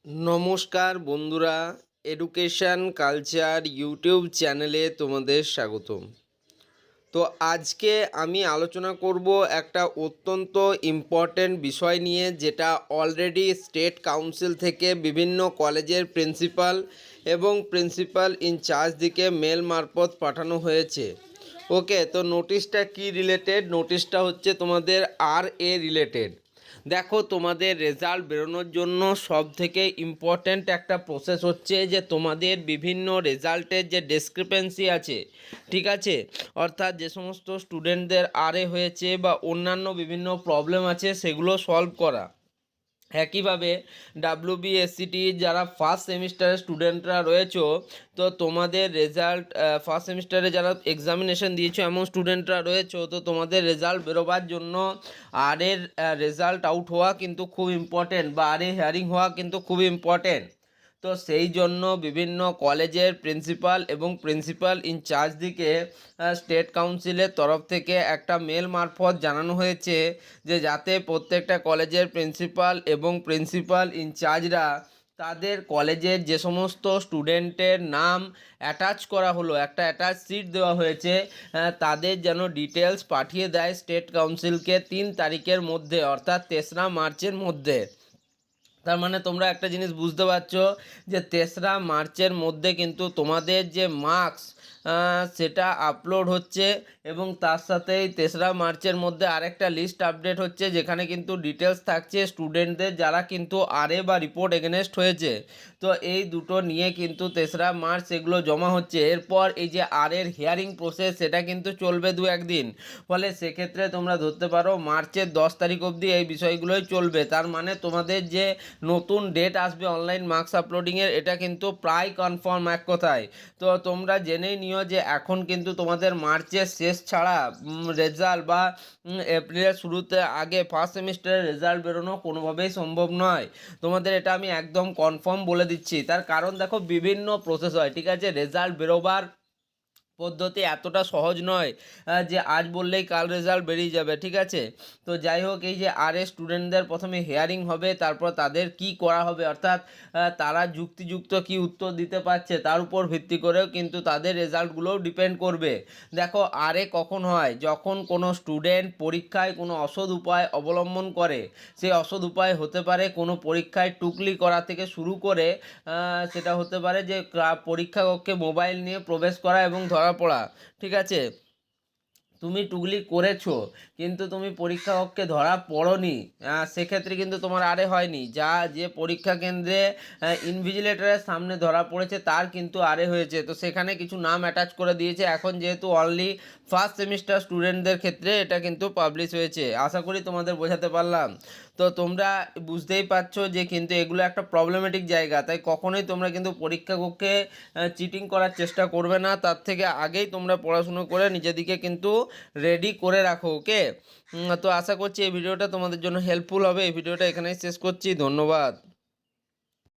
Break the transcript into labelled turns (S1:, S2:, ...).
S1: নমস্কার বন্ধুরা, education culture YouTube চ্যানেলে তোমাদের স্বাগতম। তো আজকে আমি আলোচনা করব একটা অত্যন্ত ইম্পর্ট্যান্ট বিষয় নিয়ে, যেটা অলরেডি স্টেট কাউন্সিল থেকে বিভিন্ন কলেজের প্রিন্সিপাল এবং প্রিন্সিপাল ইনচার্জ দিকে মেল মারফত পাঠানো হয়েছে। ওকে, তো নোটিশটা কি রিলেটেড? নোটিশটা হচ্ছে তোমাদের RA রিলেটেড। দেখো, তোমাদের রেজাল্ট বেরোনোর জন্য সব থেকে ইম্পর্ট্যান্ট একটা প্রসেস হচ্ছে যে তোমাদের বিভিন্ন রেজাল্টের যে ডিসক্রিপেন্সি আছে, ঠিক আছে, অর্থাৎ যে সমস্ত স্টুডেন্টদের RA হয়েছে বা অন্যান্য বিভিন্ন প্রবলেম আছে সেগুলো সলভ করা। একইভাবে WBSCT যারা ফার্স্ট সেমিস্টারের স্টুডেন্টরা রয়েছো, তো তোমাদের রেজাল্ট ফার্স্ট সেমিস্টারে যারা এক্সামিনেশন দিয়েছো এমন স্টুডেন্টরা রয়েছো, তো তোমাদের রেজাল্ট বেরোবার জন্য এর রেজাল্ট আউট হওয়া কিন্তু খুব ইম্পর্টেন্ট, বা হিয়ারিং হওয়া কিন্তু খুব ইম্পর্টেন্ট। তো সেই জন্য বিভিন্ন কলেজের প্রিন্সিপাল এবং প্রিন্সিপাল ইনচার্জদিকে স্টেট কাউন্সিলের তরফ থেকে একটা মেল মারফত জানানো হয়েছে যে যাতে প্রত্যেকটা কলেজের প্রিন্সিপাল এবং প্রিন্সিপাল ইনচার্জরা তাদের কলেজের যে সমস্ত স্টুডেন্টের নাম অ্যাটাচ করা হলো, একটা অ্যাটাচ সিট দেওয়া হয়েছে, তাদের যেন ডিটেলস পাঠিয়ে দেয় স্টেট কাউন্সিলকে 3 তারিখের মধ্যে, অর্থাৎ 3রা মার্চের মধ্যে। তার মানে তোমরা একটা জিনিস বুঝতে পারছো যে 3রা মার্চের মধ্যে কিন্তু তোমাদের যে মার্কস সেটা আপলোড হচ্ছে, এবং তার সাথেই 3রা মার্চের মধ্যে আরেকটা লিস্ট আপডেট হচ্ছে যেখানে কিন্তু ডিটেলস থাকছে স্টুডেন্টদের যারা কিন্তু RA বা রিপোর্ট এগেনস্ট হয়েছে। তো এই দুটো নিয়ে কিন্তু 3রা মার্চ এগুলো জমা হচ্ছে। এরপর এই যে এর হিয়ারিং প্রসেস সেটা কিন্তু চলবে 2-1 দিন, ফলে সেক্ষেত্রে তোমরা ধরতে পারো মার্চের 10 তারিখ অবধি এই বিষয়গুলোই চলবে। তার মানে তোমাদের যে নতুন ডেট আসবে অনলাইন মার্কস আপলোডিংয়ের, এটা কিন্তু প্রায় কনফার্ম এক কথায়। তো তোমরা জেনেই নিও যে এখন কিন্তু তোমাদের মার্চের শেষ ছাড়া রেজাল্ট বা এপ্রিলের শুরুতে আগে ফার্স্ট সেমিস্টারের রেজাল্ট বেরোনো কোনোভাবেই সম্ভব নয়। তোমাদের এটা আমি একদম কনফার্ম বলে দিচ্ছি। তার কারণ দেখো, বিভিন্ন প্রসেস হয়, ঠিক আছে, রেজাল্ট বেরোবার পদ্ধতি এতটা সহজ নয় যে আজ বললেই কাল রেজাল্ট বেরিয়ে যাবে, ঠিক আছে। তো যাই হোক, এই যে স্টুডেন্টদের প্রথমে হিয়ারিং হবে, তারপর তাদের কি করা হবে, অর্থাৎ তারা যুক্তিযুক্ত কি উত্তর দিতে পারছে তার উপর ভিত্তি করেও কিন্তু তাদের রেজাল্টগুলোও ডিপেন্ড করবে। দেখো, কখন হয়? যখন কোনো স্টুডেন্ট পরীক্ষায় কোনো অসৎ উপায় অবলম্বন করে। সেই অসৎ উপায় হতে পারে কোনো পরীক্ষায় টুকলি করা থেকে শুরু করে সেটা হতে পারে যে পরীক্ষা কক্ষে মোবাইল নিয়ে প্রবেশ করা এবং ধরা পড়া, ঠিক আছে। তুমি টুকলি করেছো কিন্তু তুমি পরীক্ষা কক্ষে ধরা পড়োনি, সেক্ষেত্রে কিন্তু তোমার হয়নি। যে পরীক্ষা কেন্দ্রে ইনভিজিলেটরের সামনে ধরা পড়েছে তার কিন্তু হয়েছে। তো সেখানে কিছু নাম অ্যাটাচ করে দিয়েছে। এখন যেহেতু অনলি ফার্স্ট সেমিস্টার স্টুডেন্টদের ক্ষেত্রে এটা কিন্তু পাবলিশ হয়েছে। আশা করি তোমাদের বোঝাতে পারলাম। তো তোমরা বুঝতেই পারছো যে কিন্তু এগুলো একটা প্রবলেমেটিক জায়গা, তাই কখনোই তোমরা কিন্তু পরীক্ষা কক্ষে চিটিং করার চেষ্টা করবে না। তার থেকে আগেই তোমরা পড়াশুনো করে নিজেদিকে কিন্তু রেডি করে রাখো। ওকে, তো আশা করছি এই ভিডিওটা তোমাদের জন্য হেল্পফুল হবে। এই ভিডিওটা এখানেই শেষ করছি। ধন্যবাদ।